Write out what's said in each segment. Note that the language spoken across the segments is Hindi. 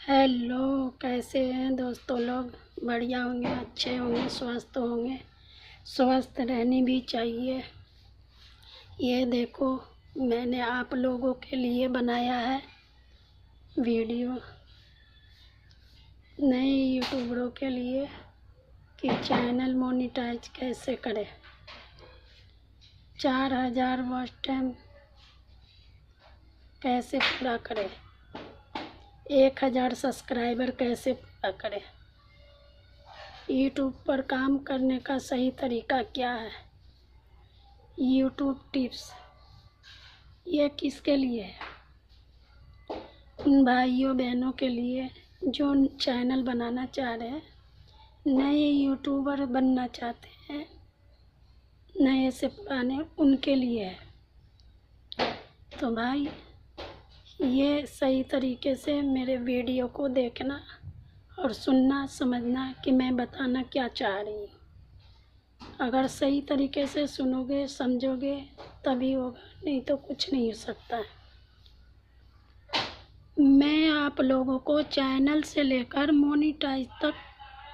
हेलो, कैसे हैं दोस्तों लोग। बढ़िया होंगे, अच्छे होंगे, स्वस्थ होंगे। स्वस्थ रहनी भी चाहिए। ये देखो, मैंने आप लोगों के लिए बनाया है वीडियो, नए यूट्यूबरों के लिए, कि चैनल मोनेटाइज कैसे करें। 4000 वॉच टाइम कैसे पूरा करें, 1000 सब्सक्राइबर कैसे पूरा करें, यूट्यूब पर काम करने का सही तरीका क्या है, यूट्यूब टिप्स। ये किसके लिए है? उन भाइयों बहनों के लिए जो चैनल बनाना चाह रहे हैं, नए यूट्यूबर बनना चाहते हैं, नए से पुराने, उनके लिए है। तो भाई, ये सही तरीके से मेरे वीडियो को देखना और सुनना, समझना कि मैं बताना क्या चाह रही हूँ। अगर सही तरीके से सुनोगे, समझोगे, तभी होगा, नहीं तो कुछ नहीं हो सकता है। मैं आप लोगों को चैनल से लेकर मोनेटाइज तक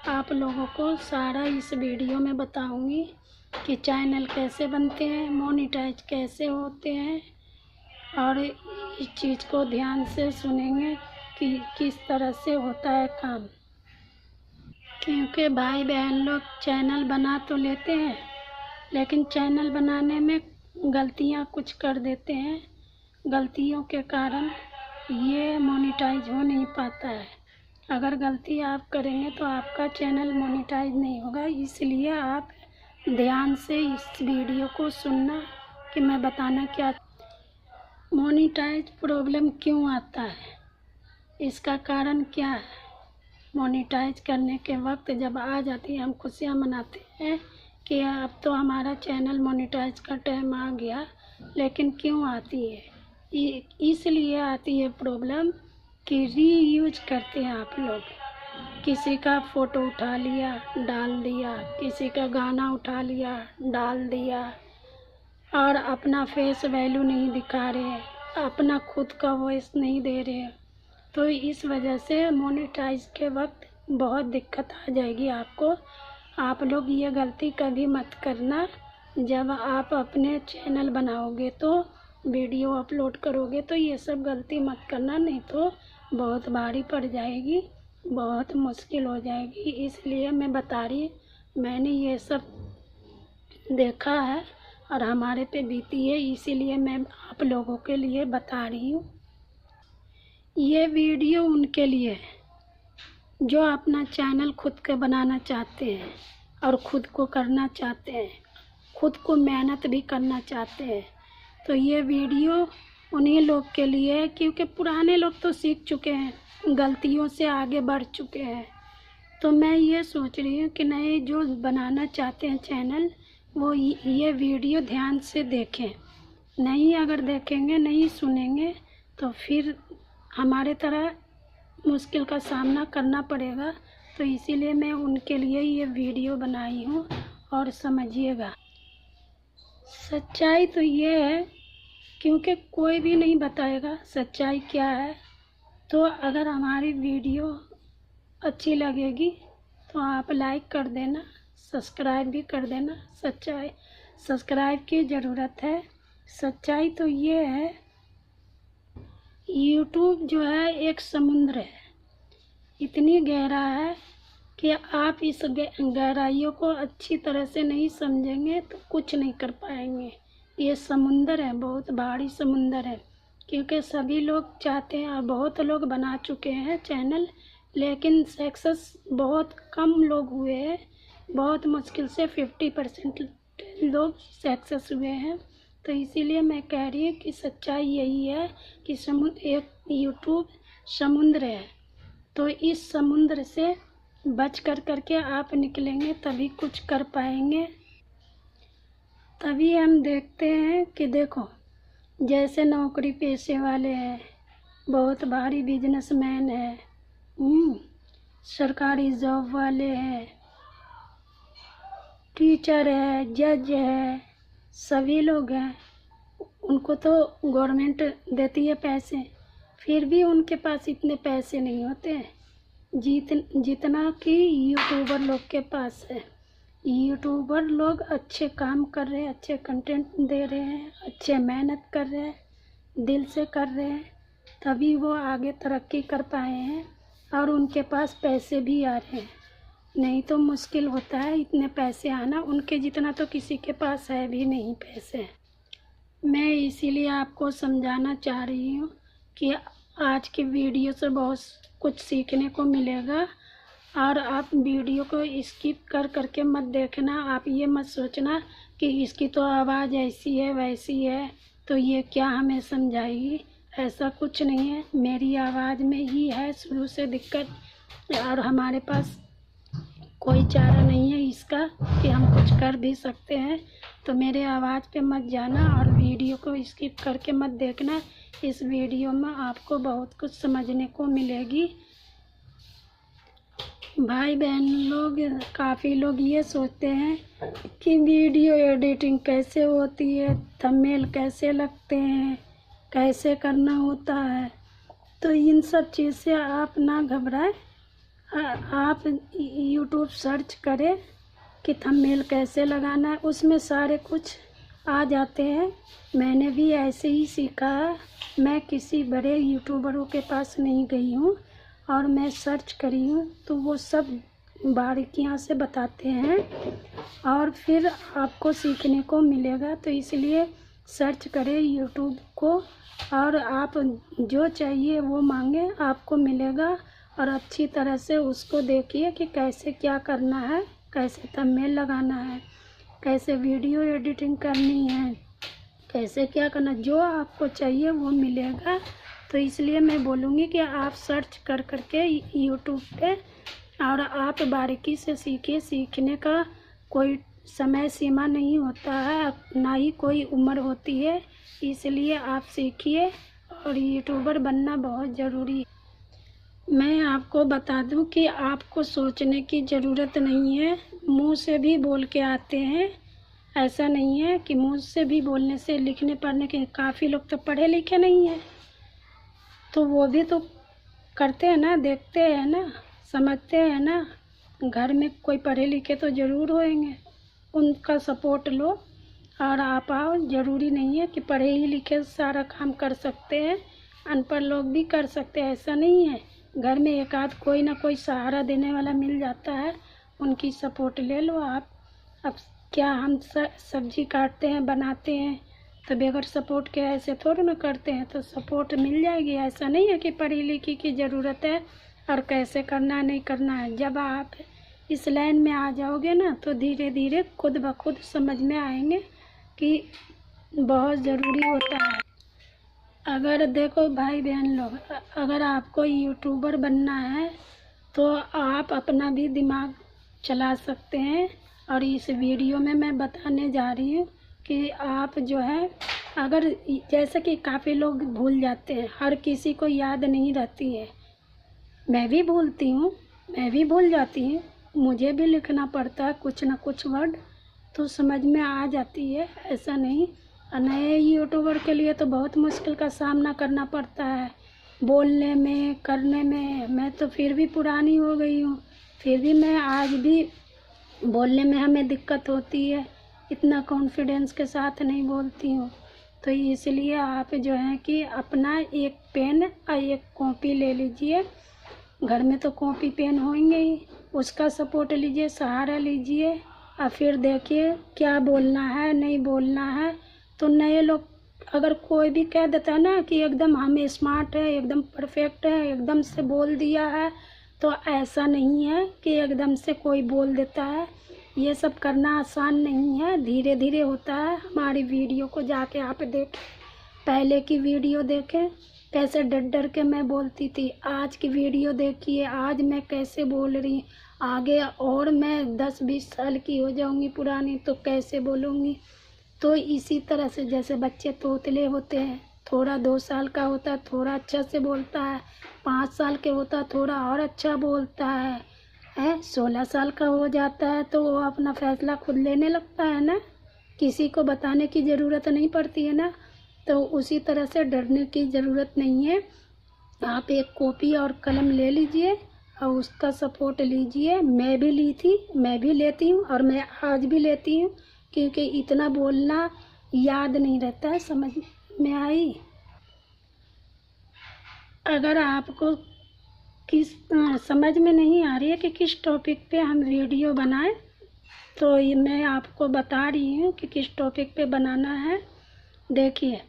आप लोगों को सारा इस वीडियो में बताऊंगी कि चैनल कैसे बनते हैं, मोनेटाइज कैसे होते हैं, और इस चीज़ को ध्यान से सुनेंगे कि किस तरह से होता है काम। क्योंकि भाई बहन लोग चैनल बना तो लेते हैं, लेकिन चैनल बनाने में गलतियां कुछ कर देते हैं। गलतियों के कारण ये मोनेटाइज हो नहीं पाता है। अगर गलती आप करेंगे तो आपका चैनल मोनेटाइज नहीं होगा। इसलिए आप ध्यान से इस वीडियो को सुनना कि मैं बताना क्या। मोनेटाइज प्रॉब्लम क्यों आता है, इसका कारण क्या है। मोनेटाइज करने के वक्त जब आ जाती है, हम खुशियाँ मनाते हैं कि अब तो हमारा चैनल मोनेटाइज का टाइम आ गया, लेकिन क्यों आती है? इसलिए आती है प्रॉब्लम कि रीयूज करते हैं आप लोग। किसी का फ़ोटो उठा लिया, डाल दिया, किसी का गाना उठा लिया, डाल दिया, और अपना फेस वैल्यू नहीं दिखा रहे, अपना खुद का वॉइस नहीं दे रहे। तो इस वजह से मोनेटाइज के वक्त बहुत दिक्कत आ जाएगी आपको। आप लोग ये गलती कभी मत करना। जब आप अपने चैनल बनाओगे तो वीडियो अपलोड करोगे तो ये सब गलती मत करना, नहीं तो बहुत भारी पड़ जाएगी, बहुत मुश्किल हो जाएगी। इसलिए मैं बता रही, मैंने ये सब देखा है और हमारे पे बीती है, इसीलिए मैं आप लोगों के लिए बता रही हूँ। ये वीडियो उनके लिए है जो अपना चैनल खुद के बनाना चाहते हैं और खुद को करना चाहते हैं, खुद को मेहनत भी करना चाहते हैं। तो ये वीडियो उन्हीं लोग के लिए है, क्योंकि पुराने लोग तो सीख चुके हैं, गलतियों से आगे बढ़ चुके हैं। तो मैं ये सोच रही हूँ कि नए जो बनाना चाहते हैं चैनल, वो ये वीडियो ध्यान से देखें। नहीं अगर देखेंगे, नहीं सुनेंगे, तो फिर हमारे तरह मुश्किल का सामना करना पड़ेगा। तो इसीलिए मैं उनके लिए ये वीडियो बनाई हूँ। और समझिएगा, सच्चाई तो ये है, क्योंकि कोई भी नहीं बताएगा सच्चाई क्या है। तो अगर हमारी वीडियो अच्छी लगेगी तो आप लाइक कर देना, सब्सक्राइब भी कर देना। सब्सक्राइब की ज़रूरत है। सच्चाई तो ये है, यूट्यूब जो है एक समुद्र है, इतनी गहरा है कि आप इस गहराइयों को अच्छी तरह से नहीं समझेंगे तो कुछ नहीं कर पाएंगे। ये समुंदर है, बहुत भारी समुंदर है। क्योंकि सभी लोग चाहते हैं और बहुत लोग बना चुके हैं चैनल, लेकिन सक्सेस बहुत कम लोग हुए हैं। बहुत मुश्किल से 50% लोग सक्सेस हुए हैं। तो इसीलिए मैं कह रही हूँ कि सच्चाई यही है कि एक यूट्यूब समुद्र है। तो इस समुद्र से बच कर करके आप निकलेंगे, तभी कुछ कर पाएंगे। तभी हम देखते हैं कि देखो, जैसे नौकरी पेशे वाले हैं, बहुत भारी बिजनेसमैन है, सरकारी जॉब वाले हैं, टीचर है, जज है, सभी लोग हैं। उनको तो गवर्नमेंट देती है पैसे, फिर भी उनके पास इतने पैसे नहीं होते जितना कि यूट्यूबर लोग के पास है। यूट्यूबर लोग अच्छे काम कर रहे हैं, अच्छे कंटेंट दे रहे हैं, अच्छे मेहनत कर रहे हैं, दिल से कर रहे हैं, तभी वो आगे तरक्की कर पाए हैं और उनके पास पैसे भी आ रहे हैं। नहीं तो मुश्किल होता है इतने पैसे आना, उनके जितना तो किसी के पास है भी नहीं पैसे। मैं इसीलिए आपको समझाना चाह रही हूँ कि आज की वीडियो से बहुत कुछ सीखने को मिलेगा और आप वीडियो को स्किप कर करके मत देखना। आप ये मत सोचना कि इसकी तो आवाज़ ऐसी है वैसी है तो ये क्या हमें समझाएगी, ऐसा कुछ नहीं है। मेरी आवाज़ में ही है शुरू से दिक्कत और हमारे पास कोई चारा नहीं है इसका कि हम कुछ कर भी सकते हैं। तो मेरे आवाज़ पे मत जाना और वीडियो को स्किप करके मत देखना। इस वीडियो में आपको बहुत कुछ समझने को मिलेगी। भाई बहन लोग, काफ़ी लोग ये सोचते हैं कि वीडियो एडिटिंग कैसे होती है, थंबनेल कैसे लगते हैं, कैसे करना होता है। तो इन सब चीज़ से आप ना घबराएं। आप यूट्यूब सर्च करें कि थंबनेल कैसे लगाना है, उसमें सारे कुछ आ जाते हैं। मैंने भी ऐसे ही सीखा है। मैं किसी बड़े यूट्यूबरों के पास नहीं गई हूँ और मैं सर्च करी हूँ तो वो सब बारीकियाँ से बताते हैं और फिर आपको सीखने को मिलेगा। तो इसलिए सर्च करें यूट्यूब को और आप जो चाहिए वो मांगे आपको मिलेगा और अच्छी तरह से उसको देखिए कि कैसे क्या करना है, कैसे थंबनेल लगाना है, कैसे वीडियो एडिटिंग करनी है, कैसे क्या करना, जो आपको चाहिए वो मिलेगा। तो इसलिए मैं बोलूँगी कि आप सर्च कर करके यूट्यूब पे और आप बारीकी से सीखिए। सीखने का कोई समय सीमा नहीं होता है, ना ही कोई उम्र होती है। इसलिए आप सीखिए और यूट्यूबर बनना बहुत ज़रूरी है। मैं आपको बता दूं कि आपको सोचने की ज़रूरत नहीं है, मुंह से भी बोल के आते हैं। ऐसा नहीं है कि मुंह से भी बोलने से लिखने पढ़ने के, काफ़ी लोग तो पढ़े लिखे नहीं हैं तो वो भी तो करते हैं ना, देखते हैं ना, समझते हैं ना। घर में कोई पढ़े लिखे तो ज़रूर होंगे, उनका सपोर्ट लो और आप आओ। ज़रूरी नहीं है कि पढ़े ही लिखे सारा काम कर सकते हैं, अनपढ़ लोग भी कर सकते हैं, ऐसा नहीं है। घर में एक आध कोई ना कोई सहारा देने वाला मिल जाता है, उनकी सपोर्ट ले लो आप। अब क्या हम सब्जी काटते हैं बनाते हैं तो बगैर सपोर्ट के ऐसे थोड़ी ना करते हैं, तो सपोर्ट मिल जाएगी। ऐसा नहीं है कि पढ़ी लिखी की ज़रूरत है और कैसे करना है नहीं करना है। जब आप इस लाइन में आ जाओगे ना तो धीरे धीरे खुद ब खुद समझ में आएंगे कि बहुत ज़रूरी होता है। अगर देखो भाई बहन लोग, अगर आपको यूट्यूबर बनना है तो आप अपना भी दिमाग चला सकते हैं और इस वीडियो में मैं बताने जा रही हूँ कि आप जो है, अगर जैसे कि काफ़ी लोग भूल जाते हैं, हर किसी को याद नहीं रहती है। मैं भी भूलती हूँ, मैं भी भूल जाती हूँ, मुझे भी लिखना पड़ता है कुछ ना कुछ वर्ड, तो समझ में आ जाती है। ऐसा नहीं, नए यूट्यूबर के लिए तो बहुत मुश्किल का सामना करना पड़ता है बोलने में, करने में। मैं तो फिर भी पुरानी हो गई हूँ, फिर भी मैं आज भी बोलने में हमें दिक्कत होती है, इतना कॉन्फिडेंस के साथ नहीं बोलती हूँ। तो इसलिए आप जो है कि अपना एक पेन और एक कॉपी ले लीजिए। घर में तो कॉपी पेन होंगे ही, उसका सपोर्ट लीजिए, सहारा लीजिए और फिर देखिए क्या बोलना है नहीं बोलना है। तो नए लोग अगर कोई भी कह देता है ना कि एकदम हम स्मार्ट है, एकदम परफेक्ट है, एकदम से बोल दिया है, तो ऐसा नहीं है कि एकदम से कोई बोल देता है। ये सब करना आसान नहीं है, धीरे धीरे होता है। हमारी वीडियो को जाके आप देखें, पहले की वीडियो देखें, कैसे डर डर के मैं बोलती थी। आज की वीडियो देखिए, आज मैं कैसे बोल रही। आगे और मैं 10-20 साल की हो जाऊंगी पुरानी तो कैसे बोलूँगी। तो इसी तरह से जैसे बच्चे तोतले होते हैं, थोड़ा 2 साल का होता है थोड़ा अच्छा से बोलता है, 5 साल के होता है थोड़ा और अच्छा बोलता है, 16 साल का हो जाता है तो वो अपना फैसला खुद लेने लगता है ना, किसी को बताने की ज़रूरत नहीं पड़ती है ना। तो उसी तरह से डरने की ज़रूरत नहीं है। आप एक कॉपी और कलम ले लीजिए और उसका सपोर्ट लीजिए। मैं भी ली थी, मैं भी लेती हूँ और मैं आज भी लेती हूँ, क्योंकि इतना बोलना याद नहीं रहता है। समझ में आई? अगर आपको समझ में नहीं आ रही है कि किस टॉपिक पे हम वीडियो बनाएं, तो ये मैं आपको बता रही हूँ कि किस टॉपिक पे बनाना है। देखिए,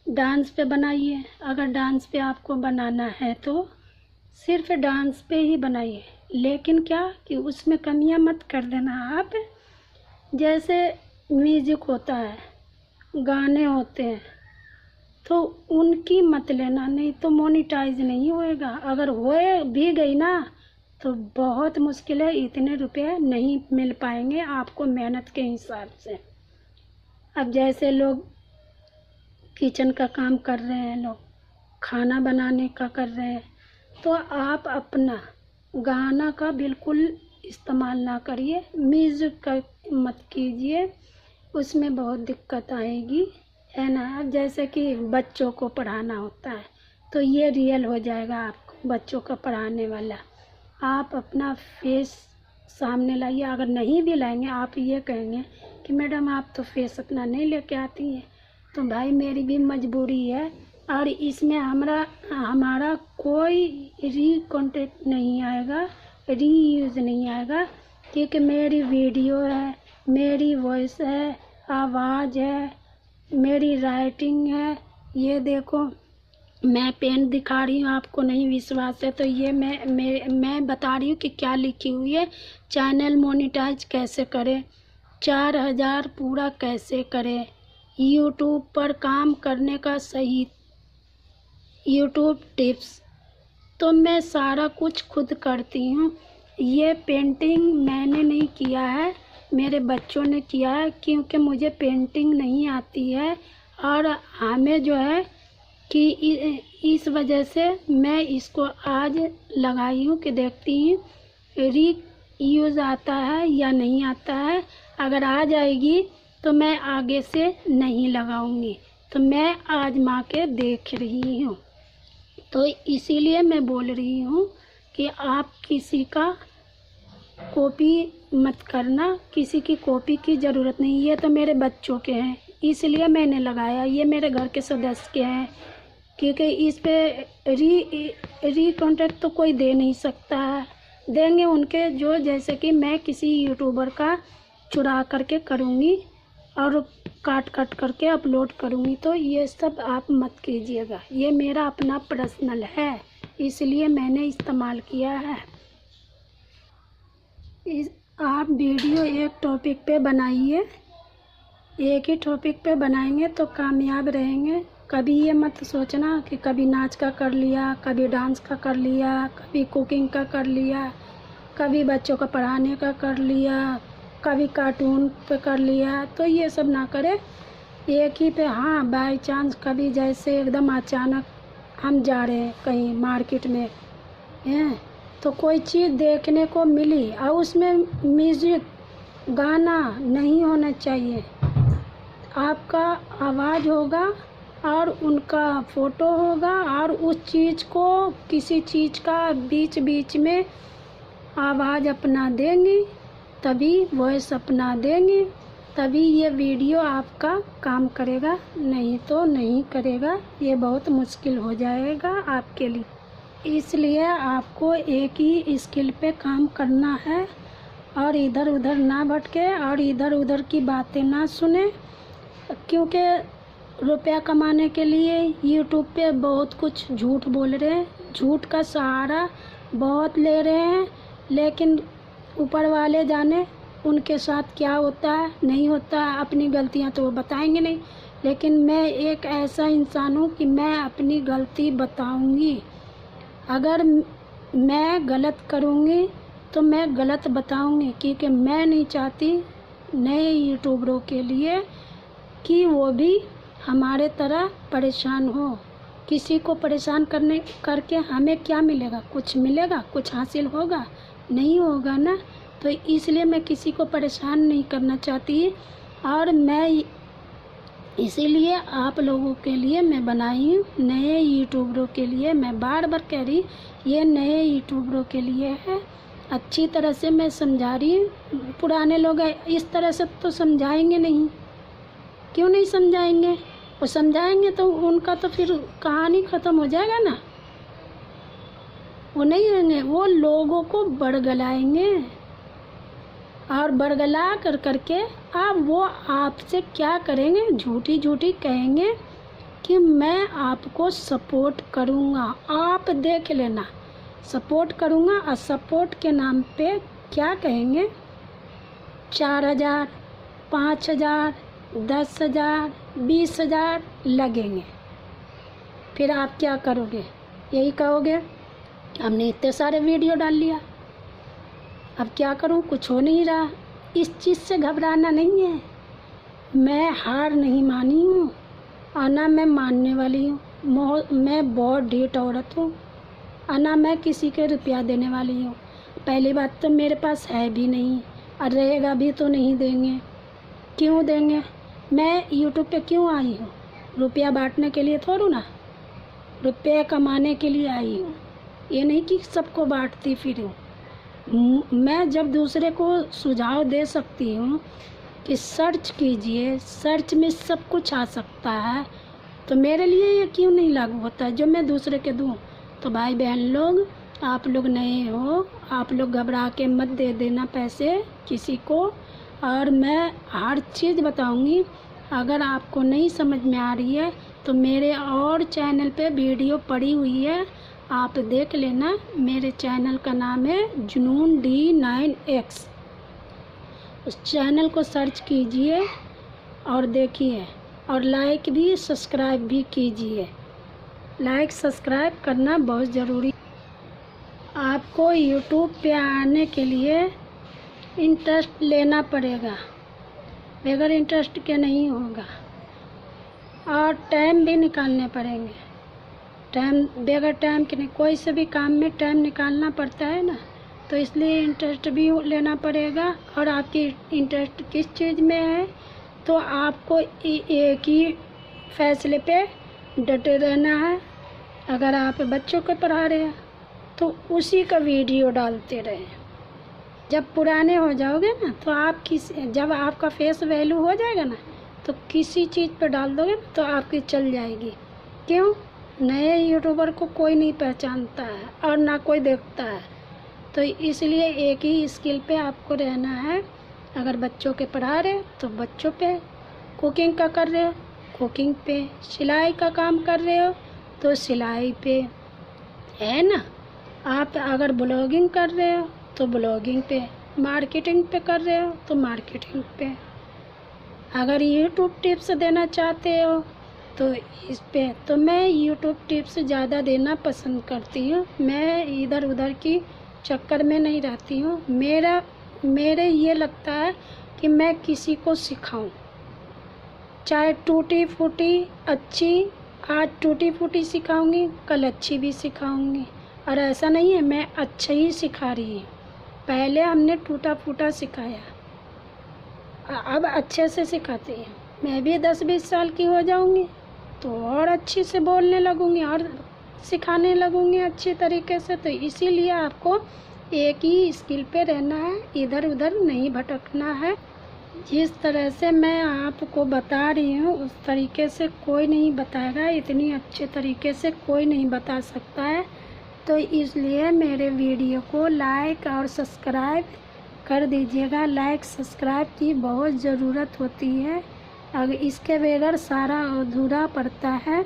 डांस पे बनाइए। अगर डांस पे आपको बनाना है तो सिर्फ डांस पे ही बनाइए, लेकिन क्या कि उसमें कमियां मत कर देना आप। जैसे म्यूजिक होता है, गाने होते हैं, तो उनकी मत लेना, नहीं तो मोनेटाइज नहीं होएगा। अगर होए भी गई ना तो बहुत मुश्किल है, इतने रुपए नहीं मिल पाएंगे आपको मेहनत के हिसाब से। अब जैसे लोग किचन का काम कर रहे हैं, लोग खाना बनाने का कर रहे हैं, तो आप अपना गाना का बिल्कुल इस्तेमाल ना करिए, म्यूज़िक का मत कीजिए, उसमें बहुत दिक्कत आएगी, है ना। अब जैसे कि बच्चों को पढ़ाना होता है तो ये रियल हो जाएगा आपको बच्चों का पढ़ाने वाला। आप अपना फेस सामने लाइए। अगर नहीं भी लाएंगे, आप ये कहेंगे कि मैडम आप तो फेस अपना नहीं लेके आती हैं, तो भाई मेरी भी मजबूरी है, और इसमें हमारा कोई कंटेंट नहीं आएगा, रीयूज़ नहीं आएगा, क्योंकि मेरी वीडियो है, मेरी वॉइस है, आवाज़ है, मेरी राइटिंग है। ये देखो, मैं पेन दिखा रही हूँ, आपको नहीं विश्वास है तो ये मैं बता रही हूँ कि क्या लिखी हुई है। चैनल मोनेटाइज कैसे करें, 4000 पूरा कैसे करें, यूट्यूब पर काम करने का सही यूट्यूब टिप्स। तो मैं सारा कुछ खुद करती हूँ। ये पेंटिंग मैंने नहीं किया है, मेरे बच्चों ने किया है, क्योंकि मुझे पेंटिंग नहीं आती है, और हमें जो है कि इस वजह से मैं इसको आज लगाई हूँ कि देखती हूँ रीयूज़ आता है या नहीं आता है। अगर आ जाएगी तो मैं आगे से नहीं लगाऊंगी, तो मैं आजमा के देख रही हूँ। तो इसीलिए मैं बोल रही हूँ कि आप किसी का कॉपी मत करना, किसी की कॉपी की ज़रूरत नहीं। ये तो मेरे बच्चों के हैं, इसलिए मैंने लगाया। ये मेरे घर के सदस्य के हैं, क्योंकि इस पे री कॉन्टेक्ट तो कोई दे नहीं सकता है। देंगे उनके जो, जैसे कि मैं किसी यूट्यूबर का चुरा करके करूँगी और काट करके अपलोड करूँगी, तो ये सब आप मत कीजिएगा। ये मेरा अपना पर्सनल है, इसलिए मैंने इस्तेमाल किया है। आप वीडियो एक टॉपिक पे बनाइए, एक ही टॉपिक पे बनाएंगे तो कामयाब रहेंगे। कभी ये मत सोचना कि कभी नाच का कर लिया, कभी डांस का कर लिया, कभी कुकिंग का कर लिया, कभी बच्चों का पढ़ाने का कर लिया, कभी कार्टून पे कर लिया। तो ये सब ना करें, एक ही पे। हाँ, बाय चांस कभी जैसे एकदम अचानक हम जा रहे हैं कहीं मार्केट में हैं, तो कोई चीज़ देखने को मिली और उसमें म्यूज़िक गाना नहीं होना चाहिए, आपका आवाज़ होगा और उनका फ़ोटो होगा, और उस चीज़ को, किसी चीज़ का बीच बीच में आवाज़ अपना देंगी, तभी वॉइस अपना देंगी, तभी ये वीडियो आपका काम करेगा, नहीं तो नहीं करेगा। ये बहुत मुश्किल हो जाएगा आपके लिए। इसलिए आपको एक ही स्किल पे काम करना है, और इधर उधर ना भटके और इधर उधर की बातें ना सुने, क्योंकि रुपया कमाने के लिए यूट्यूब पे बहुत कुछ झूठ बोल रहे हैं, झूठ का सहारा बहुत ले रहे हैं, लेकिन ऊपर वाले जाने उनके साथ क्या होता है नहीं होता है। अपनी गलतियां तो वो बताएंगे नहीं, लेकिन मैं एक ऐसा इंसान हूँ कि मैं अपनी गलती बताऊंगी। अगर मैं गलत करूँगी तो मैं गलत बताऊंगी, क्योंकि मैं नहीं चाहती नए यूट्यूबरों के लिए कि वो भी हमारे तरह परेशान हो। किसी को परेशान करके हमें क्या मिलेगा? कुछ मिलेगा? कुछ हासिल होगा? नहीं होगा ना। तो इसलिए मैं किसी को परेशान नहीं करना चाहती, और मैं इसीलिए आप लोगों के लिए मैं बनाई हूँ, नए यूट्यूबरों के लिए। मैं बार बार कह रही ये नए यूट्यूबरों के लिए है। अच्छी तरह से मैं समझा रही हूँ। पुराने लोग इस तरह से तो समझाएंगे नहीं, क्यों नहीं समझाएंगे? वो समझाएंगे तो उनका तो फिर कहानी ख़त्म हो जाएगा ना। वो नहीं होंगे, वो लोगों को बड़गलाएंगे और बड़गला कर करके वो आपसे क्या करेंगे, झूठी झूठी कहेंगे कि मैं आपको सपोर्ट करूँगा। आप देख लेना, सपोर्ट करूँगा, और सपोर्ट के नाम पे क्या कहेंगे, 4,000, 5,000, 10,000, 20,000 लगेंगे। फिर आप क्या करोगे? यही कहोगे हमने इतने सारे वीडियो डाल लिया, अब क्या करूं, कुछ हो नहीं रहा। इस चीज़ से घबराना नहीं है। मैं हार नहीं मानी हूँ और ना मैं मानने वाली हूँ। मैं बहुत ढीठ औरत हूँ और ना मैं किसी के रुपया देने वाली हूँ। पहली बात तो मेरे पास है भी नहीं, और रहेगा भी तो नहीं देंगे। क्यों देंगे? मैं यूट्यूब पे क्यों आई हूँ? रुपया बांटने के लिए थोड़ू ना, रुपये कमाने के लिए आई हूँ। ये नहीं कि सबको बांटती फिरूँ। मैं जब दूसरे को सुझाव दे सकती हूँ कि सर्च कीजिए, सर्च में सब कुछ आ सकता है, तो मेरे लिए ये क्यों नहीं लागू होता है जो मैं दूसरे के दूँ? तो भाई बहन लोग, आप लोग नए हो, आप लोग घबरा के मत दे देना पैसे किसी को। और मैं हर चीज़ बताऊँगी। अगर आपको नहीं समझ में आ रही है तो मेरे और चैनल पे वीडियो पड़ी हुई है, आप देख लेना। मेरे चैनल का नाम है जुनून D9X। उस चैनल को सर्च कीजिए और देखिए, और लाइक भी सब्सक्राइब भी कीजिए। लाइक सब्सक्राइब करना बहुत ज़रूरी। आपको यूट्यूब पे आने के लिए इंटरेस्ट लेना पड़ेगा, बगैर इंटरेस्ट के नहीं होगा। और टाइम भी निकालने पड़ेंगे। टाइम बगैर टाइम के नहीं, कोई से भी काम में टाइम निकालना पड़ता है ना, तो इसलिए इंटरेस्ट भी लेना पड़ेगा। और आपकी इंटरेस्ट किस चीज़ में है, तो आपको एक ही फैसले पे डटे रहना है। अगर आप बच्चों को पढ़ा रहे हैं तो उसी का वीडियो डालते रहें। जब पुराने हो जाओगे ना, तो आप जब आपका फेस वैल्यू हो जाएगा ना, तो किसी चीज़ पे डाल दोगे तो आपकी चल जाएगी। क्यों? नए यूट्यूबर को कोई नहीं पहचानता है और ना कोई देखता है। तो इसलिए एक ही स्किल पे आपको रहना है। अगर बच्चों के पढ़ा रहे तो बच्चों पे, कुकिंग का कर रहे हो कुकिंग पे, सिलाई का काम कर रहे हो तो सिलाई पे, है ना। आप अगर ब्लॉगिंग कर रहे हो तो ब्लॉगिंग पे, मार्केटिंग पे कर रहे हो तो मार्केटिंग पे। अगर यूट्यूब टिप्स देना चाहते हो तो इस पे, तो मैं यूट्यूब टिप्स ज़्यादा देना पसंद करती हूँ। मैं इधर उधर की चक्कर में नहीं रहती हूँ। मेरे ये लगता है कि मैं किसी को सिखाऊं, चाहे टूटी फूटी अच्छी, आज टूटी फूटी सिखाऊंगी, कल अच्छी भी सिखाऊंगी। और ऐसा नहीं है मैं अच्छा ही सिखा रही हूँ, पहले हमने टूटा फूटा सिखाया, अब अच्छे से सिखाते हैं। मैं भी 10-20 साल की हो जाऊंगी तो और अच्छे से बोलने लगूंगी और सिखाने लगूंगी अच्छे तरीके से। तो इसीलिए आपको एक ही स्किल पे रहना है, इधर उधर नहीं भटकना है। जिस तरह से मैं आपको बता रही हूँ उस तरीके से कोई नहीं बताएगा, इतनी अच्छे तरीके से कोई नहीं बता सकता है। तो इसलिए मेरे वीडियो को लाइक और सब्सक्राइब कर दीजिएगा। लाइक सब्सक्राइब की बहुत ज़रूरत होती है, अगर इसके बगैर सारा अधूरा पड़ता है।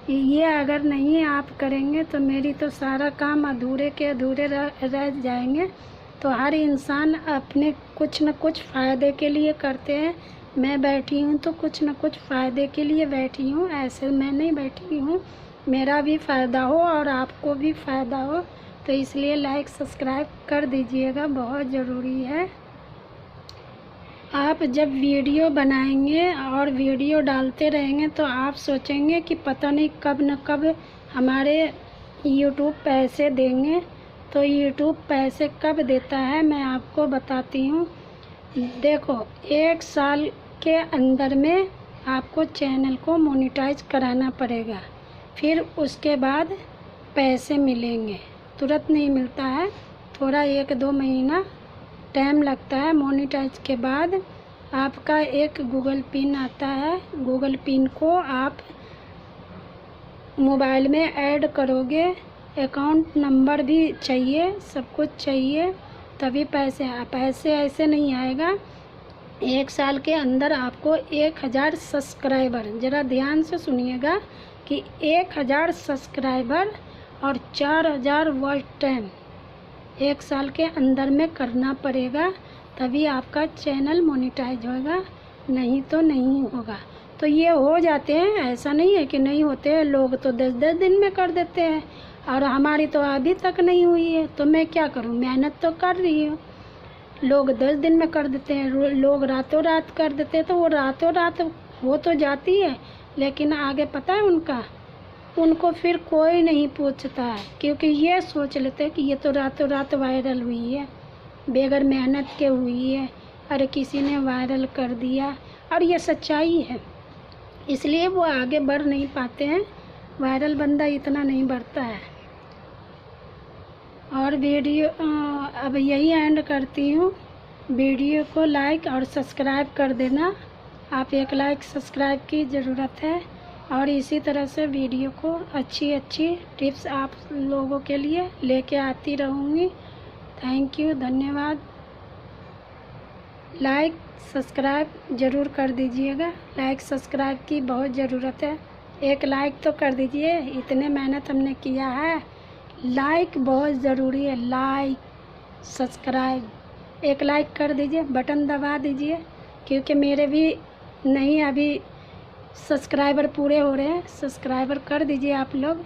ये अगर नहीं आप करेंगे तो मेरी तो सारा काम अधूरे के अधूरे रह जाएंगे। तो हर इंसान अपने कुछ न कुछ फ़ायदे के लिए करते हैं। मैं बैठी हूँ तो कुछ न कुछ फ़ायदे के लिए बैठी हूँ, ऐसे मैं नहीं बैठी हूँ। मेरा भी फ़ायदा हो और आपको भी फ़ायदा हो, तो इसलिए लाइक सब्सक्राइब कर दीजिएगा, बहुत ज़रूरी है। आप जब वीडियो बनाएंगे और वीडियो डालते रहेंगे तो आप सोचेंगे कि पता नहीं कब न कब हमारे यूट्यूब पैसे देंगे। तो यूट्यूब पैसे कब देता है मैं आपको बताती हूँ। देखो, 1 साल के अंदर में आपको चैनल को मोनेटाइज कराना पड़ेगा, फिर उसके बाद पैसे मिलेंगे। तुरंत नहीं मिलता है, थोड़ा 1-2 महीना टाइम लगता है। मोनेटाइज के बाद आपका एक गूगल पिन आता है, गूगल पिन को आप मोबाइल में ऐड करोगे, अकाउंट नंबर भी चाहिए, सब कुछ चाहिए, तभी पैसे ऐसे नहीं आएगा। 1 साल के अंदर आपको 1000 सब्सक्राइबर, ज़रा ध्यान से सुनिएगा कि 1000 सब्सक्राइबर और 4000 वॉच टाइम 1 साल के अंदर में करना पड़ेगा, तभी आपका चैनल मोनेटाइज होगा, नहीं तो नहीं होगा। तो ये हो जाते हैं, ऐसा नहीं है कि नहीं होते हैं। लोग तो 10-10 दिन में कर देते हैं और हमारी तो अभी तक नहीं हुई है, तो मैं क्या करूं, मेहनत तो कर रही हूँ। लोग 10 दिन में कर देते हैं, लोग रातों रात कर देते हैं, तो वो रातों रात हो तो जाती है, लेकिन आगे पता है उनको फिर कोई नहीं पूछता है, क्योंकि ये सोच लेते हैं कि ये तो रातों रात वायरल हुई है, बगैर मेहनत के हुई है, अरे किसी ने वायरल कर दिया, और ये सच्चाई है, इसलिए वो आगे बढ़ नहीं पाते हैं। वायरल बंदा इतना नहीं बढ़ता है। और वीडियो अब यही एंड करती हूँ। वीडियो को लाइक और सब्सक्राइब कर देना, आप एक लाइक सब्सक्राइब की ज़रूरत है, और इसी तरह से वीडियो को अच्छी टिप्स आप लोगों के लिए लेके आती रहूँगी। थैंक यू, धन्यवाद। लाइक सब्सक्राइब ज़रूर कर दीजिएगा, लाइक सब्सक्राइब की बहुत ज़रूरत है। एक लाइक तो कर दीजिए, इतने मेहनत हमने किया है, लाइक बहुत ज़रूरी है। लाइक सब्सक्राइब एक लाइक कर दीजिए, बटन दबा दीजिए, क्योंकि मेरे भी नहीं अभी सब्सक्राइबर पूरे हो रहे हैं। सब्सक्राइबर कर दीजिए आप लोग।